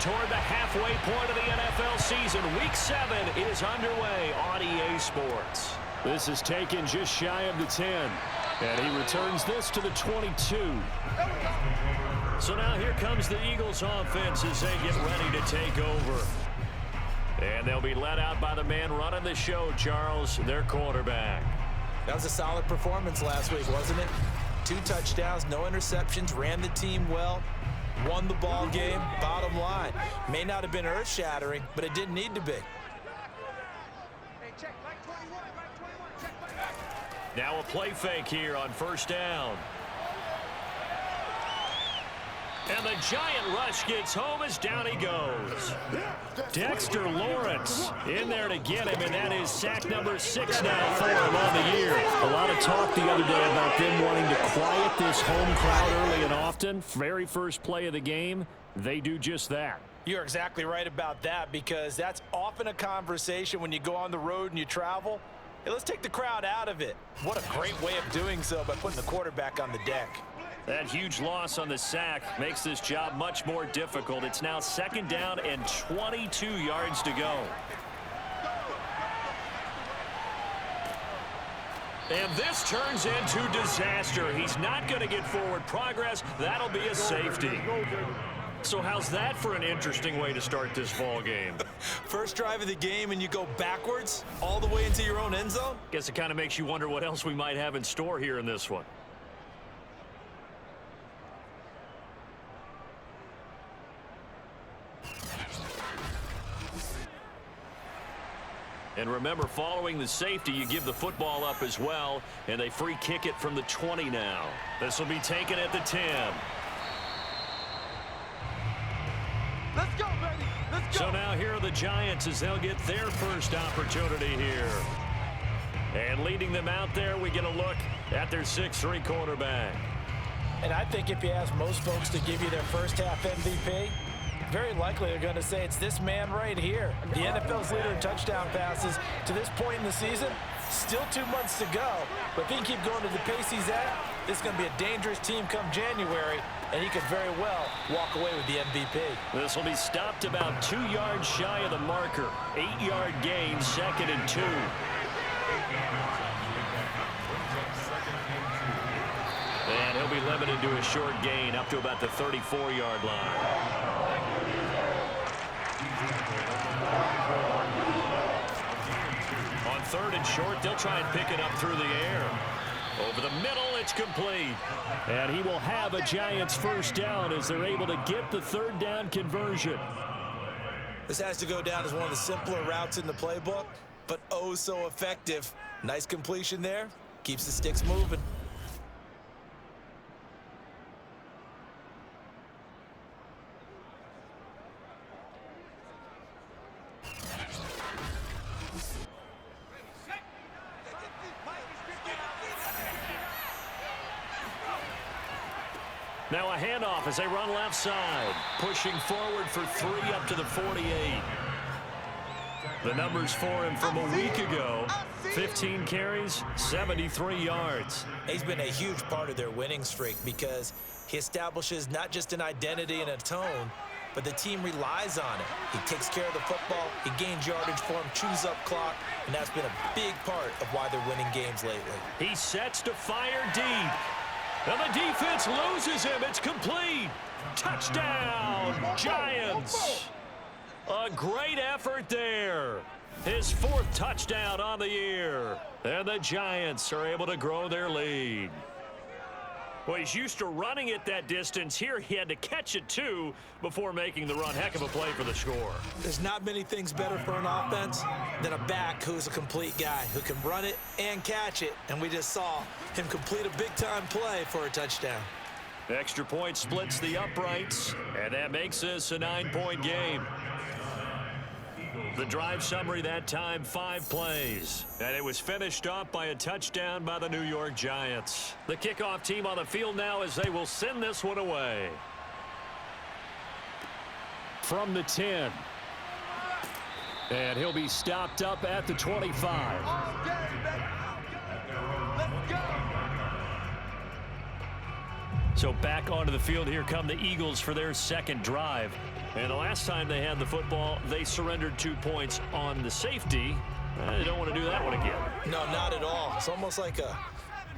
toward the halfway point of the NFL season. Week 7 is underway on EA Sports. This is taken just shy of the 10. And he returns this to the 22. So now here comes the Eagles offense as they get ready to take over. And they'll be led out by the man running the show, Charles, their quarterback. That was a solid performance last week, wasn't it? 2 touchdowns, no interceptions, ran the team well, won the ball game. Bottom line, may not have been earth-shattering, but it didn't need to be. Now a play fake here on first down. And the giant rush gets home as down he goes. Dexter Lawrence in there to get him, and that is sack number 6 now for him on the year. A lot of talk the other day about them wanting to quiet this home crowd early and often. Very first play of the game, they do just that. You're exactly right about that, because that's often a conversation when you go on the road and you travel. Hey, let's take the crowd out of it. What a great way of doing so by putting the quarterback on the deck. That huge loss on the sack makes this job much more difficult. It's now 2nd down and 22 yards to go. And this turns into disaster. He's not going to get forward progress. That'll be a safety. So how's that for an interesting way to start this ball game? First drive of the game and you go backwards all the way into your own end zone? Guess it kind of makes you wonder what else we might have in store here in this one. And remember, following the safety, you give the football up as well, and they free kick it from the 20 now. This will be taken at the 10. Let's go, baby. Let's go. So now here are the Giants as they'll get their first opportunity here. And leading them out there, we get a look at their 6'3" quarterback. And I think if you ask most folks to give you their first half MVP, very likely they're going to say it's this man right here. The NFL's leader in touchdown passes to this point in the season. Still 2 months to go. But if he can keep going to the pace he's at, this is going to be a dangerous team come January, and he could very well walk away with the MVP. This will be stopped about 2 yards shy of the marker. 8-yard gain, 2nd and 2. And he'll be limited to a short gain up to about the 34-yard line. On 3rd and short, they'll try and pick it up through the air. Over the middle, it's complete. And he will have a Giants first down as they're able to get the 3rd down conversion. This has to go down as one of the simpler routes in the playbook, but oh so effective. Nice completion there. Keeps the sticks moving. Now a handoff as they run left side. Pushing forward for 3 up to the 48. The numbers for him from a week ago. 15 carries, 73 yards. He's been a huge part of their winning streak because he establishes not just an identity and a tone, but the team relies on it. He takes care of the football, he gains yardage for him, chews up clock, and that's been a big part of why they're winning games lately. He sets to fire deep. And the defense loses him. It's complete. Touchdown, Giants. A great effort there. His 4th touchdown on the year. And the Giants are able to grow their lead. Well, he's used to running it that distance. Here he had to catch it, too, before making the run. Heck of a play for the score. There's not many things better for an offense than a back who's a complete guy, who can run it and catch it. And we just saw him complete a big-time play for a touchdown. Extra point splits the uprights, and that makes this a 9-point game. The drive summary that time, 5 plays. And it was finished off by a touchdown by the New York Giants. The kickoff team on the field now as they will send this one away. From the 10. And he'll be stopped up at the 25. So back onto the field, here come the Eagles for their second drive. And the last time they had the football, they surrendered 2 points on the safety. They don't want to do that one again. No, not at all. It's almost like a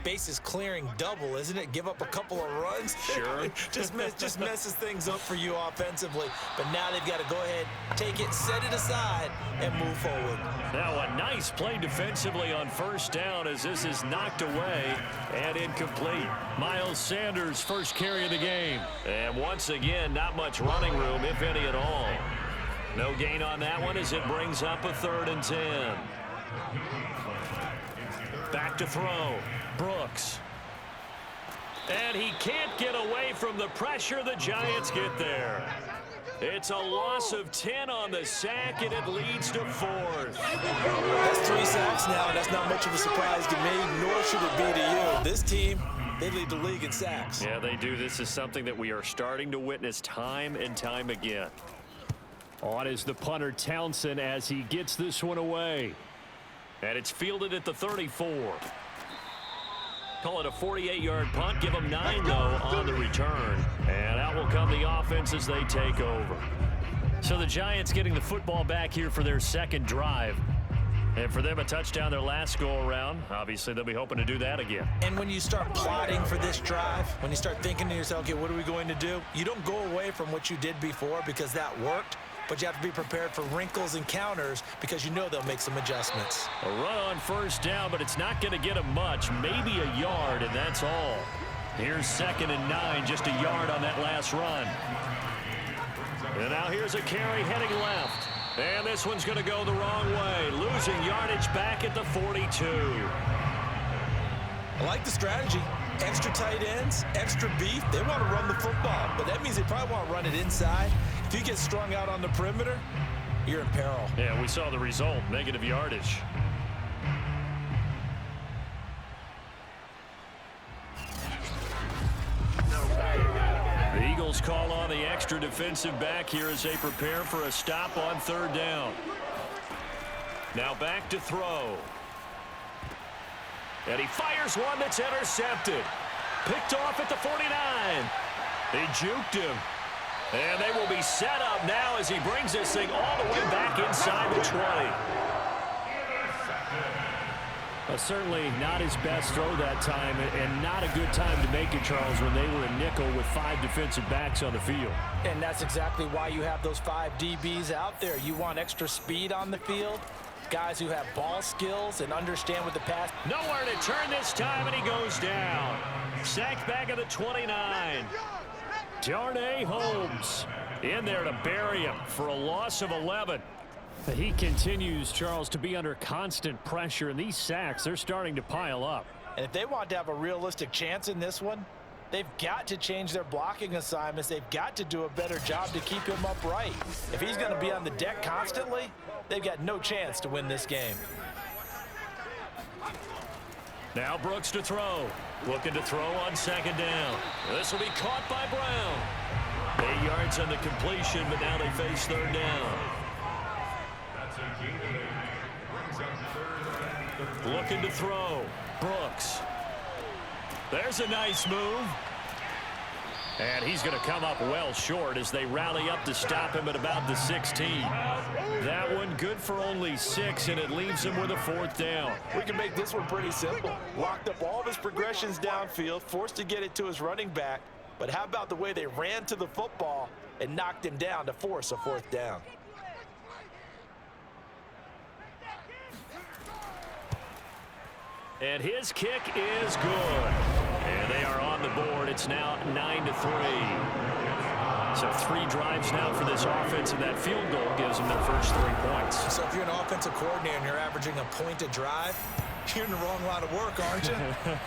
bases clearing double, isn't it? Give up a couple of runs. Sure. just messes things up for you offensively. But now they've got to go ahead, take it, set it aside, and move forward. Now a nice play defensively on first down as this is knocked away and incomplete. Miles Sanders' first carry of the game. And once again, not much running room, if any at all. No gain on that one as it brings up a 3rd and 10. Back to throw. Brooks. And he can't get away from the pressure. The Giants get there. It's a loss of 10 on the sack, and it leads to 4th. That's 3 sacks now, and that's not much of a surprise to me, nor should it be to you. This team, they lead the league in sacks. Yeah, they do. This is something that we are starting to witness time and time again. On is the punter, Townsend, as he gets this one away. And it's fielded at the 34. Call it a 48-yard punt. Give them 9, though, on the return. And out will come the offense as they take over. So the Giants getting the football back here for their second drive. And for them, a touchdown their last go-around. Obviously, they'll be hoping to do that again. And when you start plotting for this drive, when you start thinking to yourself, okay, what are we going to do? You don't go away from what you did before because that worked. But you have to be prepared for wrinkles and counters because you know they'll make some adjustments. A run on first down, but it's not going to get them much. Maybe a yard, and that's all. Here's 2nd and 9, just a yard on that last run. And now here's a carry heading left. And this one's going to go the wrong way. Losing yardage back at the 42. I like the strategy. Extra tight ends, extra beef. They want to run the football, but that means they probably want to run it inside. If you get strung out on the perimeter, you're in peril. Yeah, we saw the result, negative yardage. The Eagles call on the extra defensive back here as they prepare for a stop on 3rd down. Now back to throw. And he fires one that's intercepted. Picked off at the 49. They juked him. And they will be set up now as he brings this thing all the way back inside the 20. Certainly not his best throw that time, and not a good time to make it, Charles, when they were in nickel with 5 defensive backs on the field. And that's exactly why you have those 5 DBs out there. You want extra speed on the field, guys who have ball skills and understand with the pass. Nowhere to turn this time, and he goes down. Sacked back at the 29. Darnay Holmes in there to bury him for a loss of 11. He continues, Charles, to be under constant pressure, and these sacks, they're starting to pile up. And if they want to have a realistic chance in this one, they've got to change their blocking assignments. They've got to do a better job to keep him upright. If he's going to be on the deck constantly, they've got no chance to win this game. Now Brooks to throw. Looking to throw on 2nd down. This will be caught by Brown. 8 yards on the completion, but now they face 3rd down. Looking to throw. Brooks. There's a nice move. And he's going to come up well short as they rally up to stop him at about the 16. That one good for only 6, and it leaves him with a 4th down. We can make this one pretty simple. Locked up all of his progressions downfield, forced to get it to his running back. But how about the way they ran to the football and knocked him down to force a 4th down? And his kick is good. And they are on the board. It's now 9-3. So 3 drives now for this offense, and that field goal gives them their first 3 points. So if you're an offensive coordinator and you're averaging a point a drive, you're in the wrong line of work, aren't you?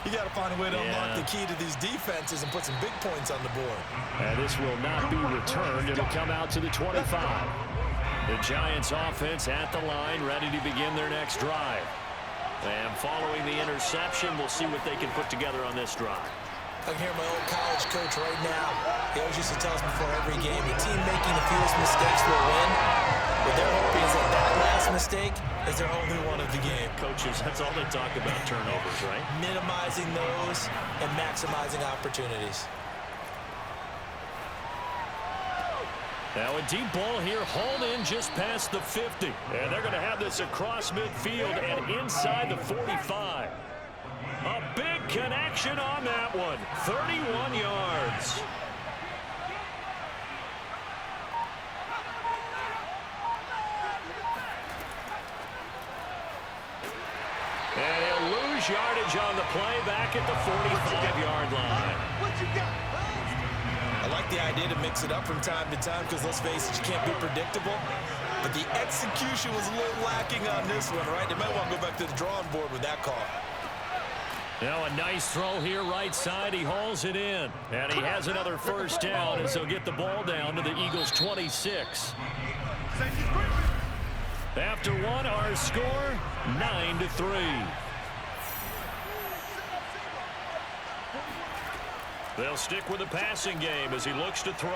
You got to find a way to unlock the key to these defenses and put some big points on the board. And this will not be returned. It'll come out to the 25. The Giants offense at the line, ready to begin their next drive. And following the interception, we'll see what they can put together on this drive. I can hear my old college coach right now. He always used to tell us before every game, the team making the fewest mistakes will win. What they're hoping is that that last mistake is their only one of the game. Coaches, that's all they talk about, turnovers, right? Minimizing those and maximizing opportunities. Now a deep ball here, hauled in just past the 50. And they're going to have this across midfield and inside the 45. A big connection on that one. 31 yards. And he'll lose yardage on the play back at the 45-yard line. What you got? I like the idea to mix it up from time to time because, let's face it, you can't be predictable. But the execution was a little lacking on this one, right? They might want to go back to the drawing board with that call. Now a nice throw here right side. He hauls it in. And he has another first down as he'll get the ball down to the Eagles' 26. After one, our score, 9-3. They'll stick with the passing game as he looks to throw.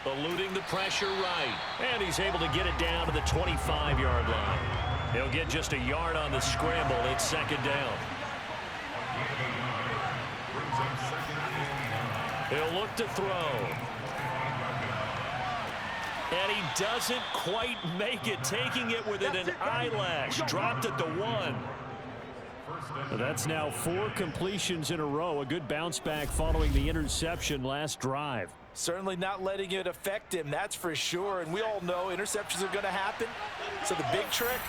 Eluding the pressure right. And he's able to get it down to the 25-yard line. He'll get just a yard on the scramble. It's second down. He'll look to throw. And he doesn't quite make it, taking it within an eyelash. Dropped at the 1. That's now 4 completions in a row. A good bounce back following the interception last drive. Certainly not letting it affect him, that's for sure. And we all know interceptions are going to happen. So the big trick,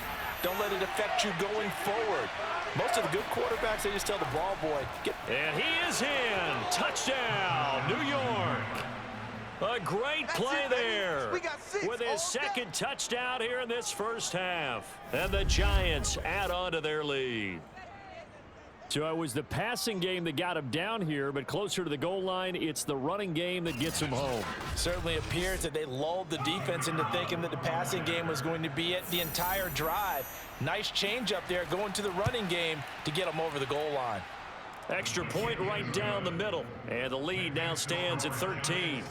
don't let it affect you going forward. Most of the good quarterbacks, they just tell the ball boy, get. And he is in. Touchdown, New York. A great play there with his second touchdown here in this first half. And the Giants add on to their lead. So it was the passing game that got him down here, but closer to the goal line, it's the running game that gets him home. Certainly appears that they lulled the defense into thinking that the passing game was going to be it the entire drive. Nice change up there going to the running game to get them over the goal line. Extra point right down the middle. And the lead now stands at 13.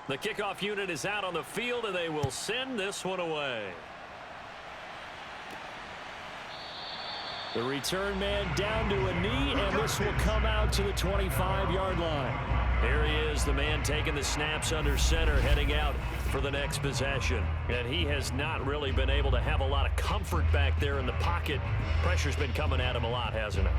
The kickoff unit is out on the field, and they will send this one away. The return man down to a knee, and this will come out to the 25-yard line. Here he is, the man taking the snaps under center, heading out for the next possession. And he has not really been able to have a lot of comfort back there in the pocket. Pressure's been coming at him a lot, hasn't it?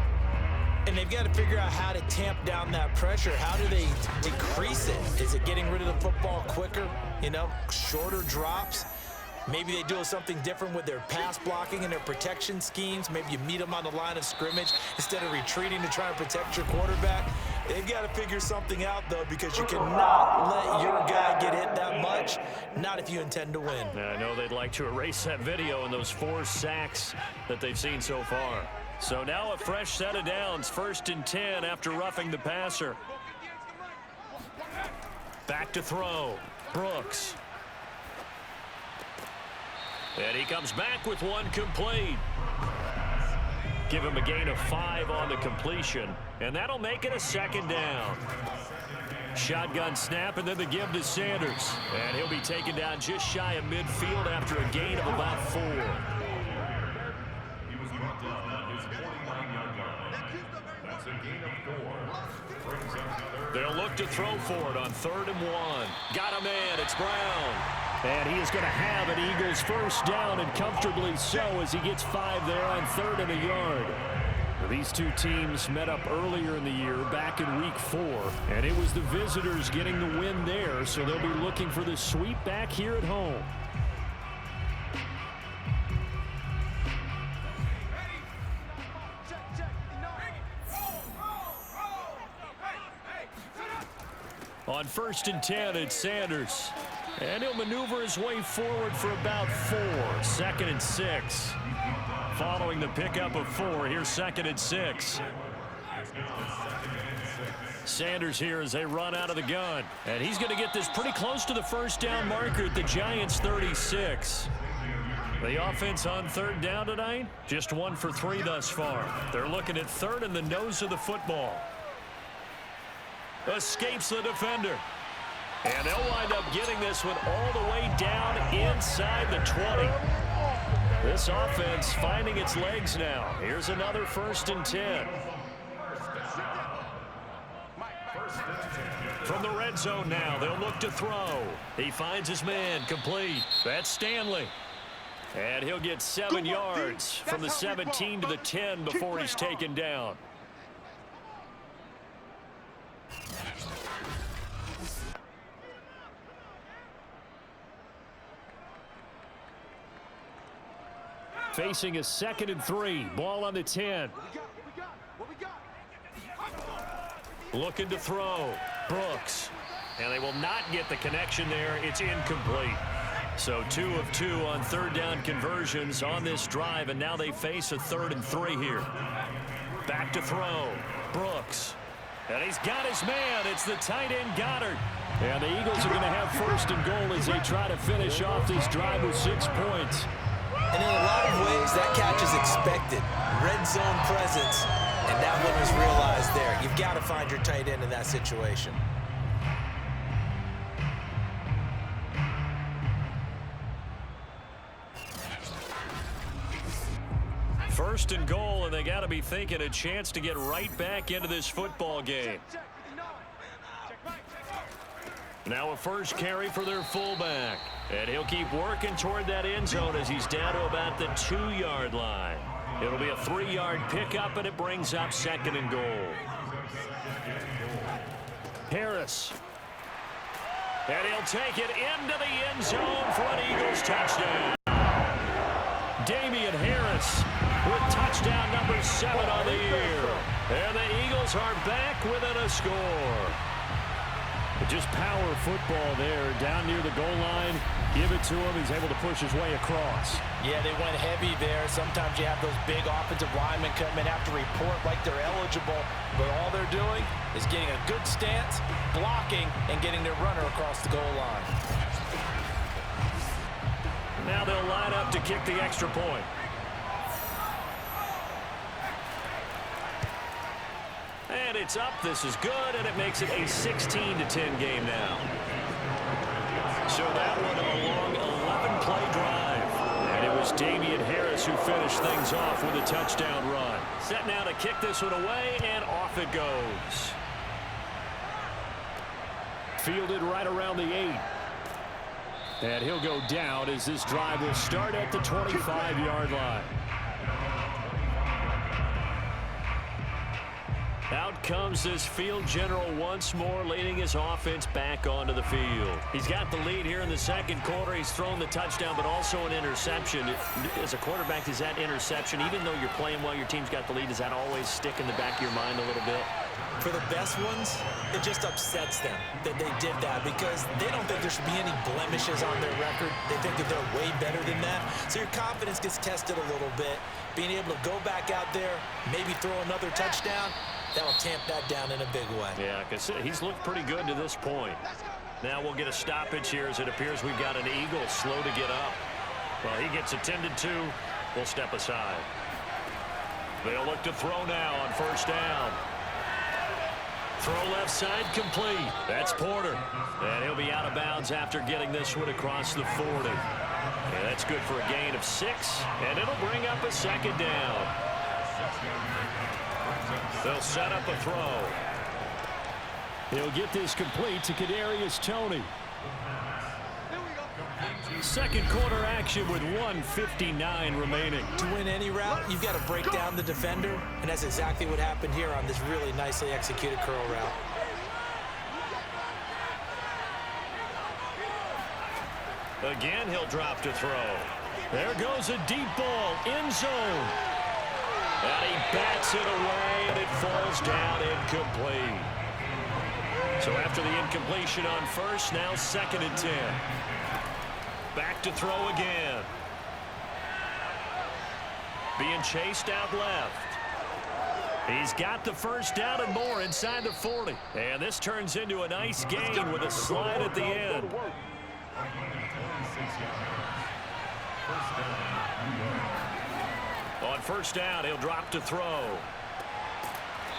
And they've got to figure out how to tamp down that pressure. How do they decrease it? Is it getting rid of the football quicker? You know, shorter drops? Maybe they do something different with their pass blocking and their protection schemes. Maybe you meet them on the line of scrimmage instead of retreating to try and protect your quarterback. They've got to figure something out, though, because you cannot let your guy get hit that much, not if you intend to win. I know they'd like to erase that video and those 4 sacks that they've seen so far. So now a fresh set of downs, 1st and 10 after roughing the passer. Back to throw. Brooks. And he comes back with one complete. Give him a gain of 5 on the completion. And that'll make it a 2nd down. Shotgun snap, and then the give to Sanders. And he'll be taken down just shy of midfield after a gain of about 4. They'll look to throw for it on 3rd and 1. Got him in. It's Brown. And he is going to have an Eagles first down, and comfortably so, as he gets 5 there on 3rd and a yard. These two teams met up earlier in the year, back in week 4, and it was the visitors getting the win there, so they'll be looking for the sweep back here at home. On 1st and 10, it's Sanders. And he'll maneuver his way forward for about 4. 2nd and 6. Following the pickup of 4, here's 2nd and 6. Sanders here as they run out of the gun. And he's going to get this pretty close to the first down marker at the Giants' 36. The offense on 3rd down tonight, just 1 for 3 thus far. They're looking at 3rd and the nose of the football. Escapes the defender. And they'll wind up getting this one all the way down inside the 20. This offense finding its legs now. Here's another 1st and 10. From the red zone now, they'll look to throw. He finds his man, complete. That's Stanley. And he'll get 7 yards from the 17 to the 10 before he's taken down. Facing a 2nd and 3. Ball on the 10. Looking to throw. Brooks. And they will not get the connection there. It's incomplete. So 2 of 2 on 3rd down conversions on this drive, and now they face a 3rd and 3 here. Back to throw. Brooks. And he's got his man. It's the tight end Goddard. And the Eagles are going to have 1st and goal as they try to finish off this drive with 6 points. And in a lot of ways, that catch is expected. Red zone presence, and that one was realized there. You've got to find your tight end in that situation. 1st and goal, and they got to be thinking a chance to get right back into this football game. Now a first carry for their fullback. And he'll keep working toward that end zone as he's down to about the 2-yard line. It'll be a 3-yard pickup, and it brings up 2nd and goal. Harris. And he'll take it into the end zone for an Eagles touchdown. Damian Harris with touchdown number 7 on the year. And the Eagles are back within a score. Just power football there down near the goal line. Give it to him. He's able to push his way across. Yeah, they went heavy there. Sometimes you have those big offensive linemen come in, have to report like they're eligible. But all they're doing is getting a good stance, blocking, and getting their runner across the goal line. Now they'll line up to kick the extra point. And it's up. This is good, and it makes it a 16-10 game now. So that one a long 11-play drive. And it was Damian Harris who finished things off with a touchdown run. Set now to kick this one away, and off it goes. Fielded right around the 8. And he'll go down as this drive will start at the 25-yard line. Out comes this field general once more, leading his offense back onto the field. He's got the lead here in the 2nd quarter. He's thrown the touchdown, but also an interception. As a quarterback, does that interception, even though you're playing well, your team's got the lead, does that always stick in the back of your mind a little bit? For the best ones, it just upsets them that they did that because they don't think there should be any blemishes on their record. They think that they're way better than that. So your confidence gets tested a little bit. Being able to go back out there, maybe throw another touchdown, that'll tamp that down in a big way. Yeah, because he's looked pretty good to this point. Now we'll get a stoppage here as it appears we've got an Eagle slow to get up. Well, he gets attended to. We'll step aside. They'll look to throw now on 1st down. Throw left side complete. That's Porter. And he'll be out of bounds after getting this one across the 40. And that's good for a gain of 6. And it'll bring up a 2nd down. They'll set up a throw. He'll get this complete to Kadarius Toney. 2nd quarter action with 1:59 remaining. To win any route, you've got to break down the defender, and that's exactly what happened here on this really nicely executed curl route. Again, he'll drop to throw. There goes a deep ball, end zone. And he bats it away, and it falls down incomplete. So after the incompletion on 1st, now 2nd and 10. Back to throw again. Being chased out left. He's got the 1st down and more inside the 40. And this turns into a nice gain with a slide at the end. On 1st down, he'll drop to throw.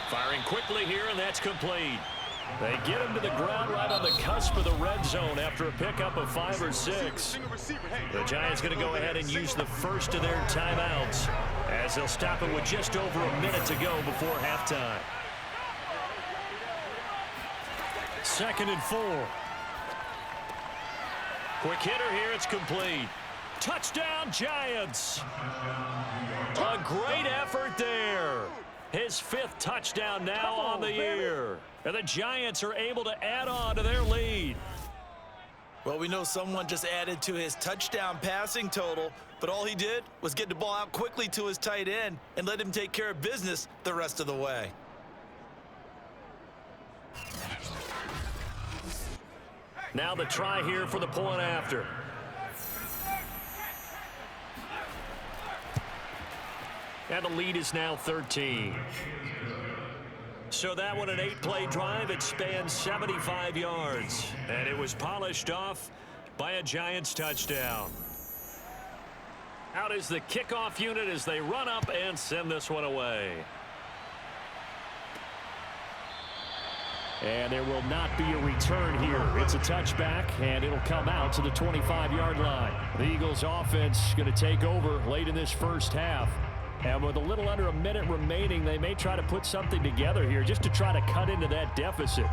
Firing quickly here, and that's complete. They get him to the ground right on the cusp of the red zone after a pickup of 5 or 6. The Giants going to go ahead and use the first of their timeouts as they'll stop it with just over a minute to go before halftime. 2nd and 4. Quick hitter here. It's complete. Touchdown, Giants. A great effort there. His 5th touchdown now on the year. And the Giants are able to add on to their lead. Well, we know someone just added to his touchdown passing total, but all he did was get the ball out quickly to his tight end and let him take care of business the rest of the way. Now the try here for the point after. And the lead is now 13. So that one, an 8-play drive. It spans 75 yards. And it was polished off by a Giants touchdown. Out is the kickoff unit as they run up and send this one away. And there will not be a return here. It's a touchback, and it'll come out to the 25-yard line. The Eagles offense going to take over late in this first half. And with a little under a minute remaining, they may try to put something together here just to try to cut into that deficit.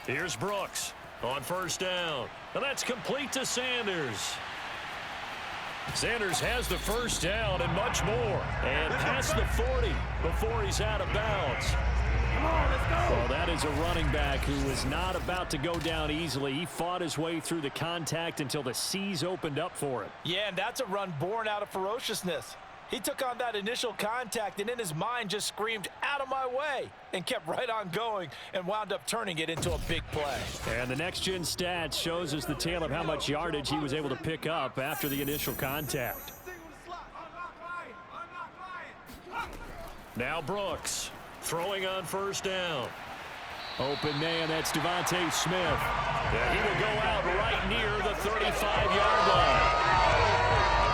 Here's Brooks on 1st down. And that's complete to Sanders. Sanders has the 1st down and much more. And past the 40 before he's out of bounds. Come on, let's go. Well, that is a running back who was not about to go down easily. He fought his way through the contact until the seas opened up for him. Yeah, and that's a run born out of ferociousness. He took on that initial contact and in his mind just screamed, "Out of my way," and kept right on going and wound up turning it into a big play. And the next-gen stats shows us the tale of how much yardage he was able to pick up after the initial contact. Now Brooks throwing on 1st down. Open man, that's Devontae Smith. Yeah, he will go out right near the 35-yard line.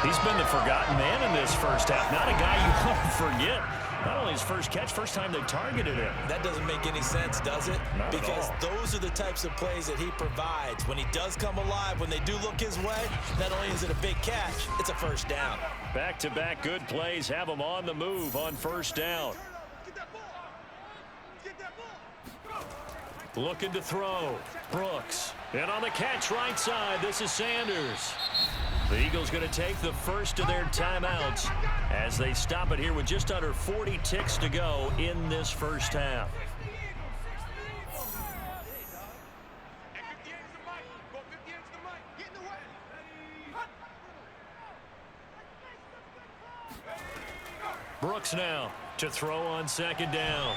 He's been the forgotten man in this first half. Not a guy you want to forget. Not only his first catch, first time they targeted him. That doesn't make any sense, does it? Not at because all. those are the types of plays that he provides. When he does come alive, when they do look his way, not only is it a big catch, it's a 1st down. Back-to-back good plays have him on the move on 1st down. Looking to throw. Brooks. And on the catch right side, this is Sanders. The Eagles going to take the first of their timeouts as they stop it here with just under 40 ticks to go in this first half. Brooks now to throw on 2nd down.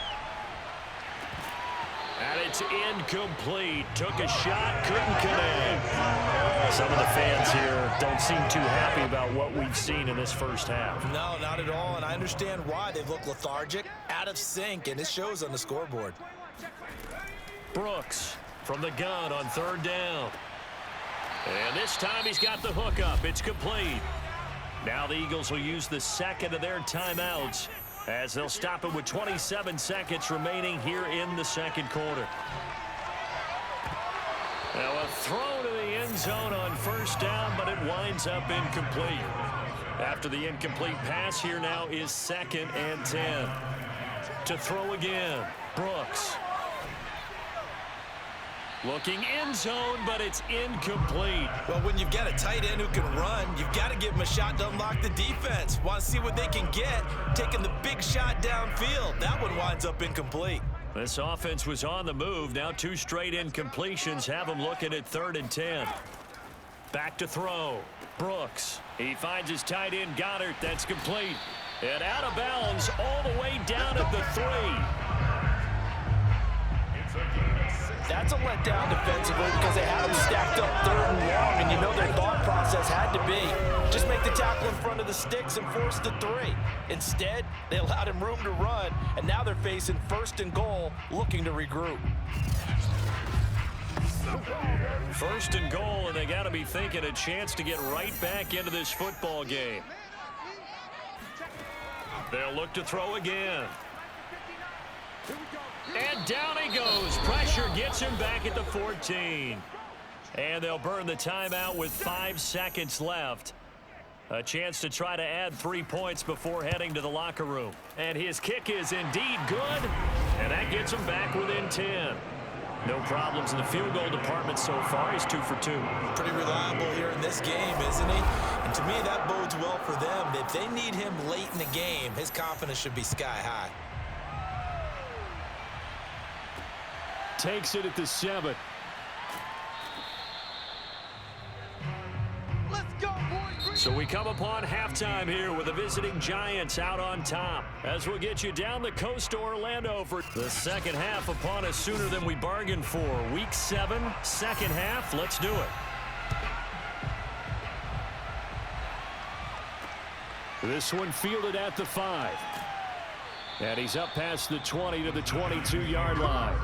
And it's incomplete. Took a shot, couldn't connect. Some of the fans here don't seem too happy about what we've seen in this first half. No, not at all, and I understand why. They look lethargic, out of sync, and it shows on the scoreboard. Brooks from the gun on 3rd down. And this time he's got the hookup. It's complete. Now the Eagles will use the 2nd of their timeouts as they'll stop it with 27 seconds remaining here in the 2nd quarter. Now a throw to the end zone on 1st down, but it winds up incomplete. After the incomplete pass, here now is 2nd and 10. To throw again, Brooks. Looking end zone, but it's incomplete. Well, when you've got a tight end who can run, you've got to give him a shot to unlock the defense. Want to see what they can get, taking the big shot downfield. That one winds up incomplete. This offense was on the move. Now 2 straight incompletions have them looking at 3rd and 10. Back to throw. Brooks. He finds his tight end, Goddard. That's complete. And out of bounds all the way down at the 3. That's a letdown defensively because they had him stacked up 3rd and long, and you know their thought process had to be just make the tackle in front of the sticks and force the 3. Instead, they allowed him room to run, and now they're facing 1st and goal, looking to regroup. 1st and goal, and they got to be thinking a chance to get right back into this football game. They'll look to throw again. And down he goes. Pressure gets him back at the 14. And they'll burn the timeout with 5 seconds left. A chance to try to add 3 points before heading to the locker room. And his kick is indeed good. And that gets him back within 10. No problems in the field goal department so far. He's 2 for 2. Pretty reliable here in this game, isn't he? And to me, that bodes well for them. If they need him late in the game, his confidence should be sky high. Takes it at the 7. Let's go, boys. So we come upon halftime here with the visiting Giants out on top. As we'll get you down the coast to Orlando for the second half upon us sooner than we bargained for. Week 7, second half. Let's do it. This one fielded at the 5. And he's up past the 20 to the 22-yard line.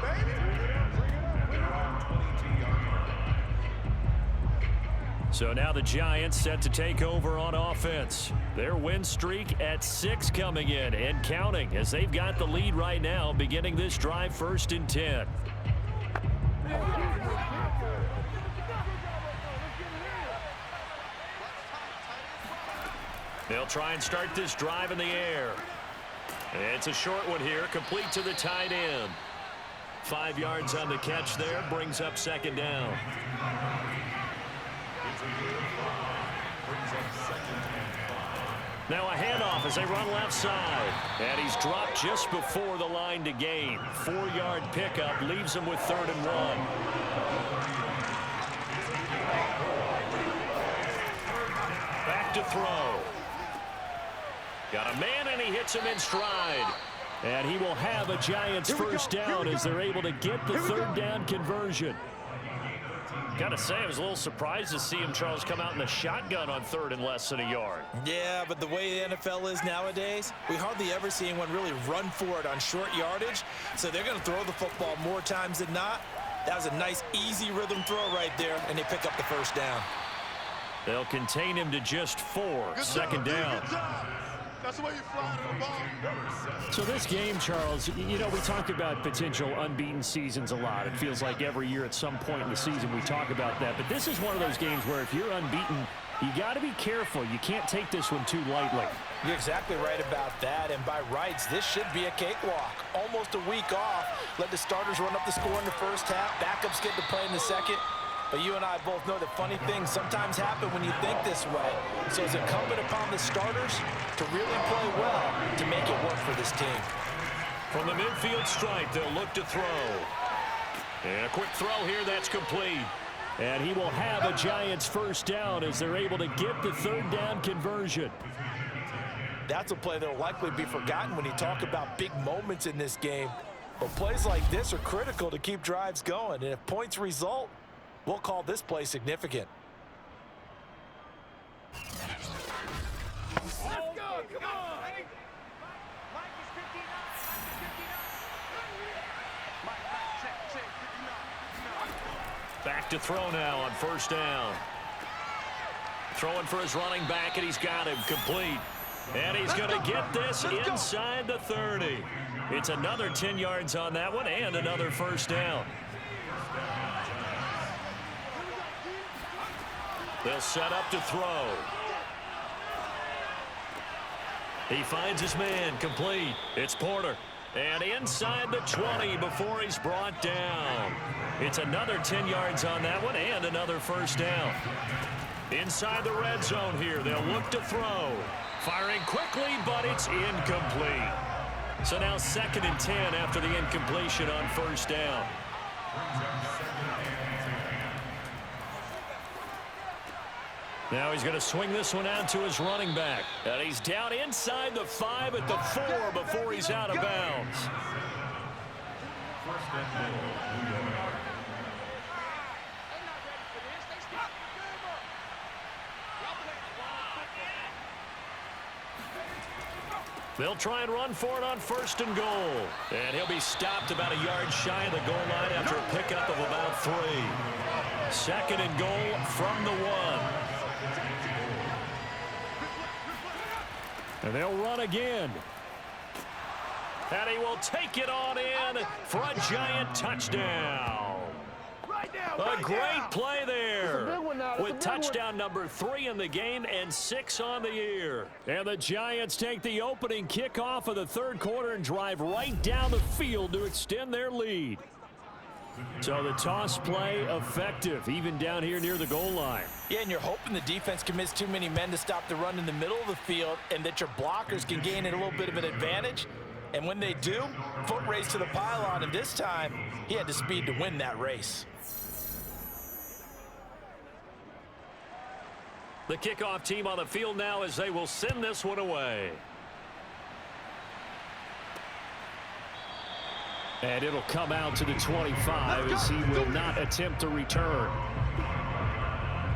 So now the Giants set to take over on offense. Their win streak at 6 coming in and counting as they've got the lead right now beginning this drive 1st and 10. They'll try and start this drive in the air. It's a short one here, complete to the tight end. 5 yards on the catch there, brings up second down. Now a handoff as they run left side. And he's dropped just before the line to gain. 4-yard pickup leaves him with 3rd and 1. Back to throw. Got a man and he hits him in stride. And he will have a Giants first down as they're able to get the 3rd down conversion. Gotta say, I was a little surprised to see him, Charles, come out in the shotgun on 3rd and less than a yard. Yeah, but the way the NFL is nowadays, we hardly ever see anyone really run for it on short yardage. So they're going to throw the football more times than not. That was a nice, easy rhythm throw right there, and they pick up the first down. They'll contain him to just 4. Second down. That's the way you fly to the ball. So this game, Charles, you know, we talk about potential unbeaten seasons a lot. It feels like every year at some point in the season we talk about that. But this is one of those games where if you're unbeaten, you got to be careful. You can't take this one too lightly. You're exactly right about that. And by rights, this should be a cakewalk. Almost a week off. Let the starters run up the score in the first half. Backups get to play in the second. But you and I both know that funny things sometimes happen when you think this way. So it's incumbent upon the starters to really play well to make it work for this team. From the midfield stripe, they'll look to throw. And a quick throw here, that's complete. And he will have a Giants first down as they're able to get the 3rd down conversion. That's a play that will likely be forgotten when you talk about big moments in this game. But plays like this are critical to keep drives going. And if points result, we'll call this play significant. Let's go, come on. Back to throw now on first down. Throwing for his running back, and he's got him complete. And he's going to get this inside the 30. It's another 10 yards on that one and another first down. They'll set up to throw. He finds his man, complete. It's Porter. And inside the 20 before he's brought down. It's another 10 yards on that one and another first down. Inside the red zone here, they'll look to throw. Firing quickly, but it's incomplete. So now 2nd and 10 after the incompletion on first down. Now he's going to swing this one out to his running back. And he's down inside the 5 at the 4 before he's out of bounds. They'll try and run for it on 1st and goal. And he'll be stopped about a yard shy of the goal line after a pickup of about 3. 2nd and goal from the 1. And they'll run again. And he will take it on in for a Giant touchdown. A great play there with touchdown number 3 in the game and 6 on the year. And the Giants take the opening kickoff of the third quarter and drive right down the field to extend their lead. So the toss play effective, even down here near the goal line. Yeah, and you're hoping the defense can miss too many men to stop the run in the middle of the field and that your blockers can gain a little bit of an advantage. And when they do, foot race to the pylon, and this time he had the speed to win that race. The kickoff team on the field now as they will send this one away. And it'll come out to the 25 as he will not attempt to return.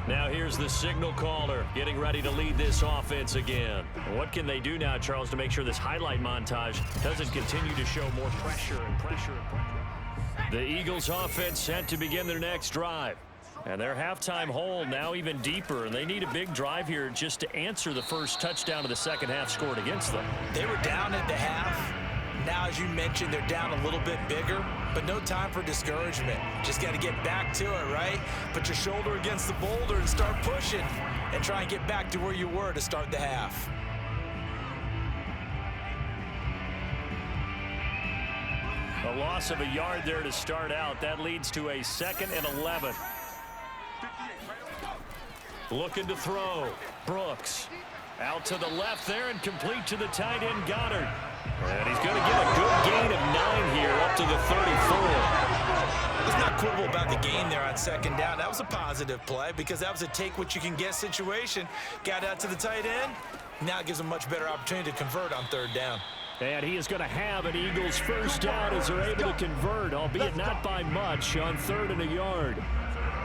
Now here's the signal caller getting ready to lead this offense again. What can they do now, Charles, to make sure this highlight montage doesn't continue to show more pressure and pressure and pressure? The Eagles offense set to begin their next drive. And their halftime hole now even deeper, and they need a big drive here just to answer the first touchdown of the second half scored against them. They were down at the half. Now, as you mentioned, they're down a little bit bigger, but no time for discouragement. Just got to get back to it, right? Put your shoulder against the boulder and start pushing and try and get back to where you were to start the half. A loss of a yard there to start out. That leads to a 2nd and 11. Looking to throw. Brooks. Out to the left there and complete to the tight end, Goddard. And he's going to get a good gain of 9 here up to the 34. Let's not quibble about the gain there on second down. That was a positive play because that was a take-what-you-can-get situation. Got out to the tight end. Now it gives them much better opportunity to convert on third down. And he is going to have an Eagles first down as they're able to convert, albeit not by much, on 3rd and a yard.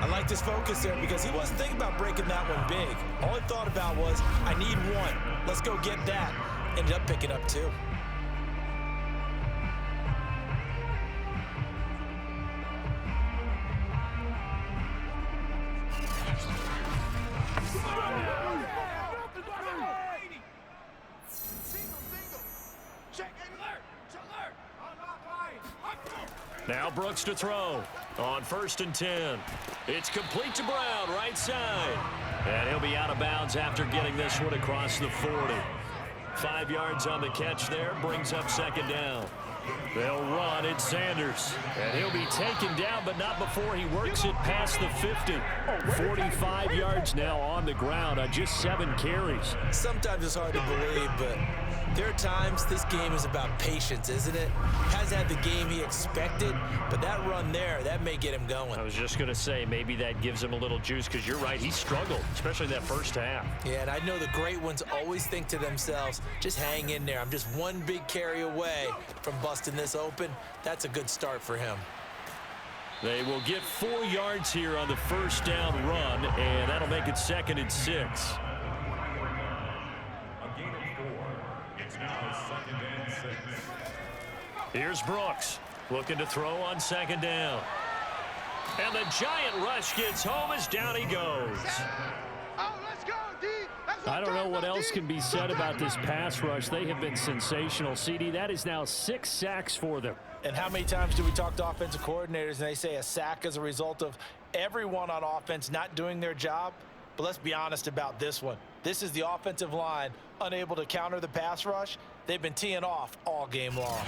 I like this focus there because he wasn't thinking about breaking that one big. All he thought about was, I need 1. Let's go get that. Ended up picking up 2. Now Brooks to throw on 1st and 10. It's complete to Brown, right side. And he'll be out of bounds after getting this one across the 40. 5 yards on the catch there, brings up 2nd down. They'll run. It's Sanders. And he'll be taken down, but not before he works it past the 50. 45 yards now on the ground on just 7 carries. Sometimes it's hard to believe, but there are times this game is about patience, isn't it? Hasn't had the game he expected, but that run there, that may get him going. I was just going to say, maybe that gives him a little juice, because you're right, he struggled, especially that first half. Yeah, and I know the great ones always think to themselves, just hang in there. I'm just one big carry away from busting this open. That's a good start for him. They will get 4 yards here on the first down run, and that'll make it 2nd and 6. Here's Brooks looking to throw on 2nd down. And the giant rush gets home as down he goes. I don't know what else can be said about this pass rush. They have been sensational. CD, that is now 6 sacks for them. And how many times do we talk to offensive coordinators and they say a sack is a result of everyone on offense not doing their job? But let's be honest about this one. This is the offensive line unable to counter the pass rush. They've been teeing off all game long.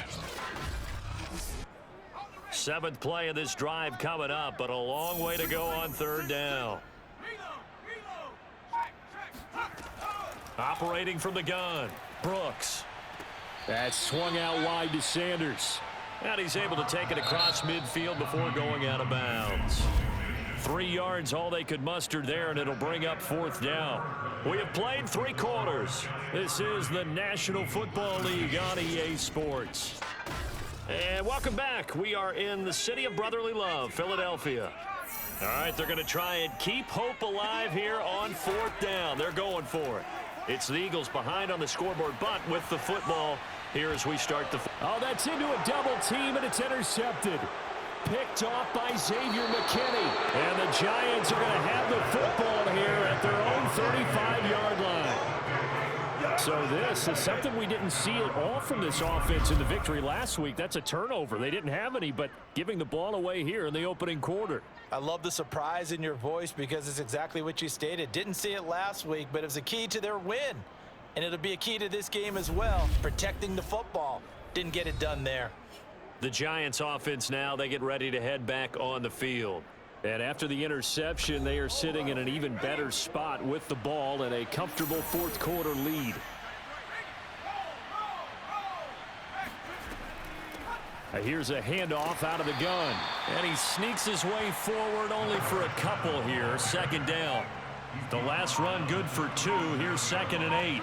7th play of this drive coming up, but a long way to go on 3rd down. Operating from the gun, Brooks. That's swung out wide to Sanders. And he's able to take it across midfield before going out of bounds. 3 yards, all they could muster there, and it'll bring up 4th down. We have played 3 quarters. This is the National Football League on EA Sports. And welcome back. We are in the city of brotherly love, Philadelphia. All right, they're going to try and keep hope alive here on 4th down. They're going for it. It's the Eagles behind on the scoreboard, but with the football here as we start the... Oh, that's into a double team, and it's intercepted. Picked off by Xavier McKinney. And the Giants are going to have the football here at their own 35-yard line. So this is something we didn't see at all from this offense in the victory last week. That's a turnover. They didn't have any, but giving the ball away here in the opening quarter. I love the surprise in your voice because it's exactly what you stated. Didn't see it last week, but it was a key to their win. And it'll be a key to this game as well, protecting the football. Didn't get it done there. The Giants offense now, they get ready to head back on the field. And after the interception, they are sitting in an even better spot with the ball and a comfortable fourth quarter lead. Here's a handoff out of the gun. And he sneaks his way forward only for a couple here. Second down. The last run good for 2. Here's 2nd and 8.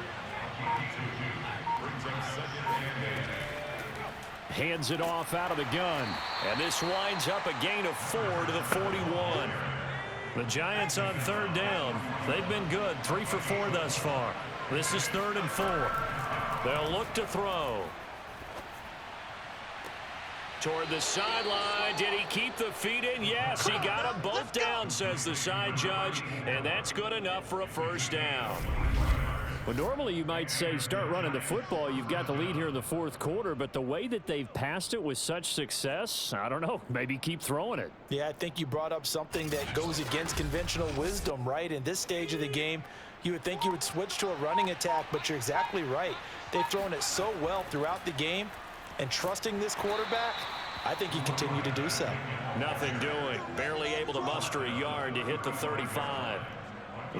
Hands it off out of the gun. And this winds up a gain of 4 to the 41. The Giants on 3rd down. They've been good. 3 for 4 thus far. This is 3rd and 4. They'll look to throw. Toward the sideline. Did he keep the feet in? Yes, he got them both down, says the side judge. And that's good enough for a first down. Well, normally you might say start running the football. You've got the lead here in the fourth quarter, but the way that they've passed it with such success, I don't know, maybe keep throwing it. Yeah, I think you brought up something that goes against conventional wisdom, right? In this stage of the game, you would think you would switch to a running attack, but you're exactly right. They've thrown it so well throughout the game, and trusting this quarterback, I think he continued to do so. Nothing doing. Barely able to muster a yard to hit the 35.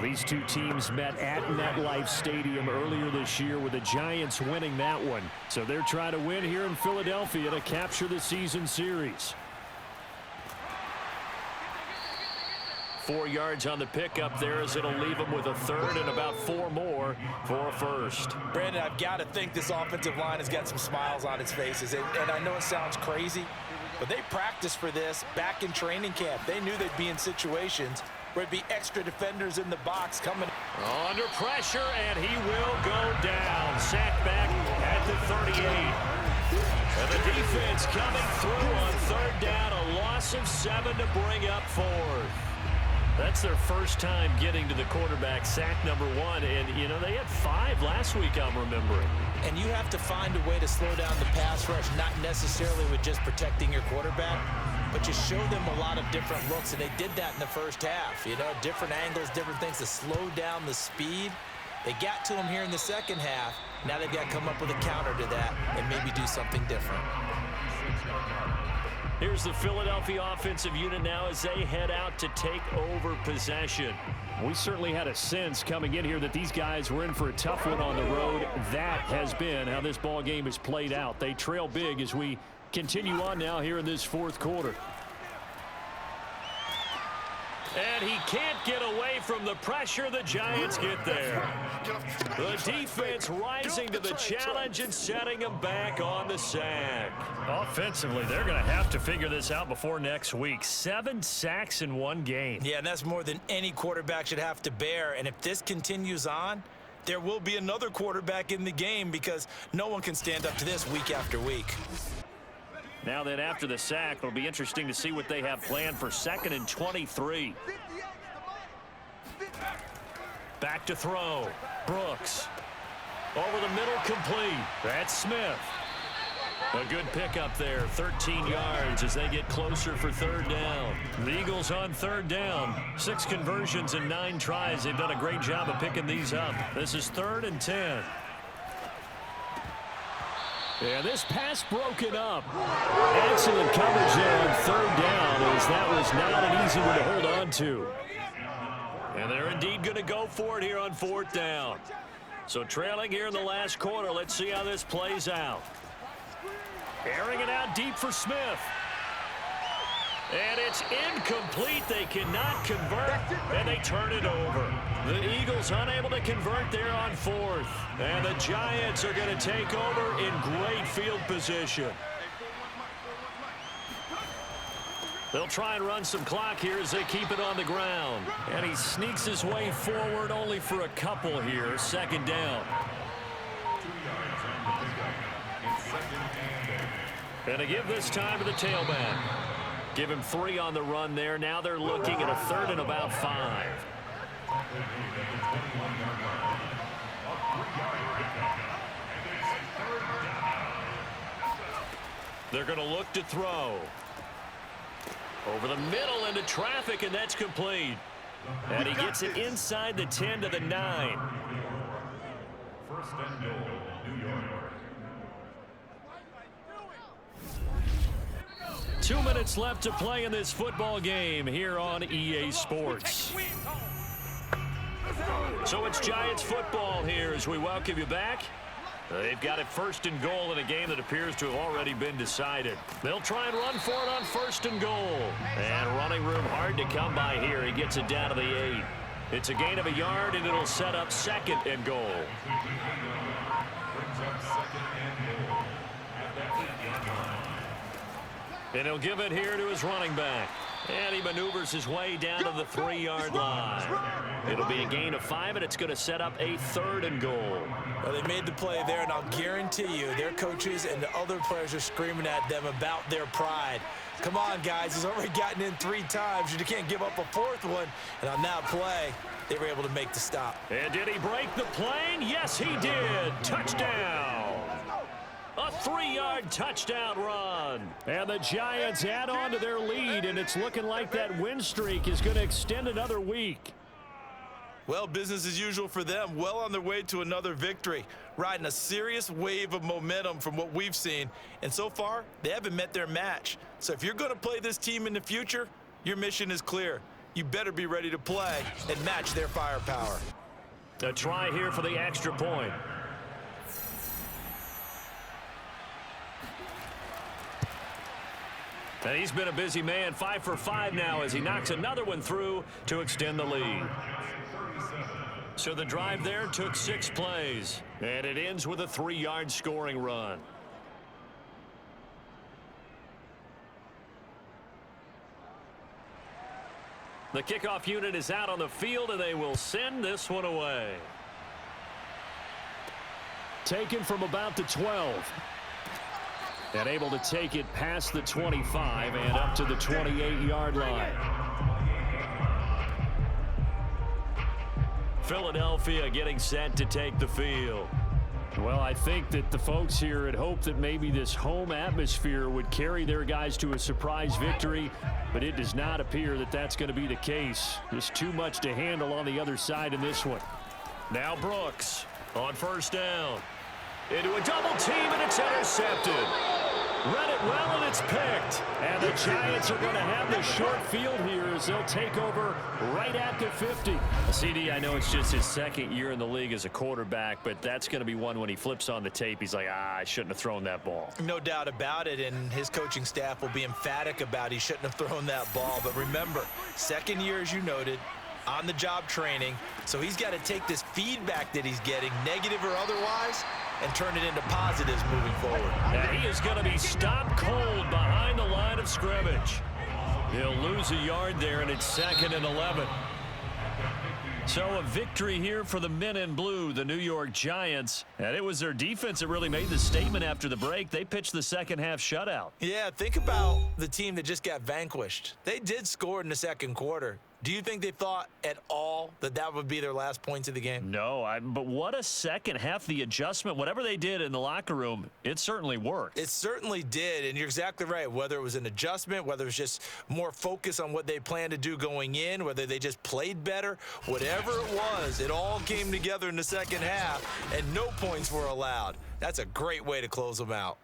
These two teams met at MetLife Stadium earlier this year with the Giants winning that one. So they're trying to win here in Philadelphia to capture the season series. 4 yards on the pickup there as it'll leave them with a 3rd and about 4 more for a first. Brandon, I've got to think this offensive line has got some smiles on its faces. And I know it sounds crazy, but they practiced for this back in training camp. They knew they'd be in situations where it'd be extra defenders in the box coming. Under pressure, and he will go down. Sacked back at the 38. And the defense coming through on 3rd down. A loss of 7 to bring up 4th. That's their first time getting to the quarterback, sack number 1. And, you know, they had 5 last week, I'm remembering. And you have to find a way to slow down the pass rush, not necessarily with just protecting your quarterback, but you show them a lot of different looks, and they did that in the first half. You know, different angles, different things to slow down the speed. They got to him here in the second half. Now they've got to come up with a counter to that and maybe do something different. Here's the Philadelphia offensive unit now as they head out to take over possession. We certainly had a sense coming in here that these guys were in for a tough one on the road. That has been how this ball game has played out. They trail big as we continue on now here in this fourth quarter. And he can't get away from the pressure. The Giants get there. The defense rising to the challenge and setting him back on the sack. Offensively, they're going to have to figure this out before next week. 7 sacks in one game. Yeah, and that's more than any quarterback should have to bear. And if this continues on, there will be another quarterback in the game because no one can stand up to this week after week. Now then, after the sack, it'll be interesting to see what they have planned for 2nd and 23. Back to throw. Brooks. Over the middle, complete. That's Smith. A good pickup there, 13 yards as they get closer for 3rd down. The Eagles on 3rd down. 6 conversions and 9 tries. They've done a great job of picking these up. This is 3rd and 10. Yeah, this pass broken up. Excellent coverage there on 3rd down as that was not an easy one to hold on to. And they're indeed going to go for it here on 4th down. So trailing here in the last quarter, let's see how this plays out. Airing it out deep for Smith. And it's incomplete. They cannot convert, and they turn it over. The Eagles unable to convert there on 4th. And the Giants are going to take over in great field position. They'll try and run some clock here as they keep it on the ground. And he sneaks his way forward only for a couple here. 2nd down. And to give this time to the tailback. Give him 3 on the run there. Now they're looking at a 3rd and about 5. They're going to look to throw. Over the middle into traffic, and that's complete. And he gets it inside the 10 to the 9. First and goal, New York. 2 minutes left to play in this football game here on EA Sports. So it's Giants football here as we welcome you back. They've got it first and goal in a game that appears to have already been decided. They'll try and run for it on first and goal. And running room hard to come by here. He gets it down to the 8. It's a gain of a yard, and it'll set up second and goal. And he'll give it here to his running back. And he maneuvers his way down to the 3-yard line. It'll be a gain of 5, and it's going to set up a third and goal. Well, they made the play there, and I'll guarantee you their coaches and the other players are screaming at them about their pride. Come on, guys. He's already gotten in 3 times. You can't give up a 4th one. And on that play, they were able to make the stop. And did he break the plane? Yes, he did. Touchdown. A 3-yard touchdown run. And the Giants add on to their lead, and it's looking like that win streak is going to extend another week. Well, business as usual for them. Well on their way to another victory. Riding a serious wave of momentum from what we've seen. And so far, they haven't met their match. So if you're going to play this team in the future, your mission is clear. You better be ready to play and match their firepower. A try here for the extra point. And he's been a busy man, 5 for 5 now as he knocks another one through to extend the lead. So the drive there took 6 plays, and it ends with a 3-yard scoring run. The kickoff unit is out on the field, and they will send this one away. Taken from about the 12. And able to take it past the 25 and up to the 28-yard line. Philadelphia getting set to take the field. Well, I think that the folks here had hoped that maybe this home atmosphere would carry their guys to a surprise victory, but it does not appear that that's going to be the case. There's too much to handle on the other side in this one. Now Brooks on first down. Into a double team, and it's intercepted. Read it well, and it's picked. And the Giants are going to have the short field here as they'll take over right at the 50. CD, I know it's just his second year in the league as a quarterback, but that's going to be one when he flips on the tape. He's like, I shouldn't have thrown that ball. No doubt about it, and his coaching staff will be emphatic about he shouldn't have thrown that ball. But remember, second year, as you noted, on-the-job training, so he's got to take this feedback that he's getting, negative or otherwise, and turn it into positives moving forward. And he is going to be stopped cold behind the line of scrimmage. He'll lose a yard there, and it's 2nd and 11. So a victory here for the men in blue, the New York Giants. And it was their defense that really made the statement after the break. They pitched the second half shutout. Yeah, think about the team that just got vanquished. They did score in the second quarter. Do you think they thought at all that that would be their last points of the game? No, but what a second half. The adjustment, whatever they did in the locker room, it certainly worked. It certainly did, and you're exactly right. Whether it was an adjustment, whether it was just more focus on what they planned to do going in, whether they just played better, whatever it was, it all came together in the second half, and no points were allowed. That's a great way to close them out.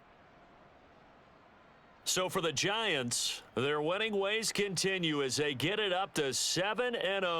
So for the Giants, their winning ways continue as they get it up to 7-0.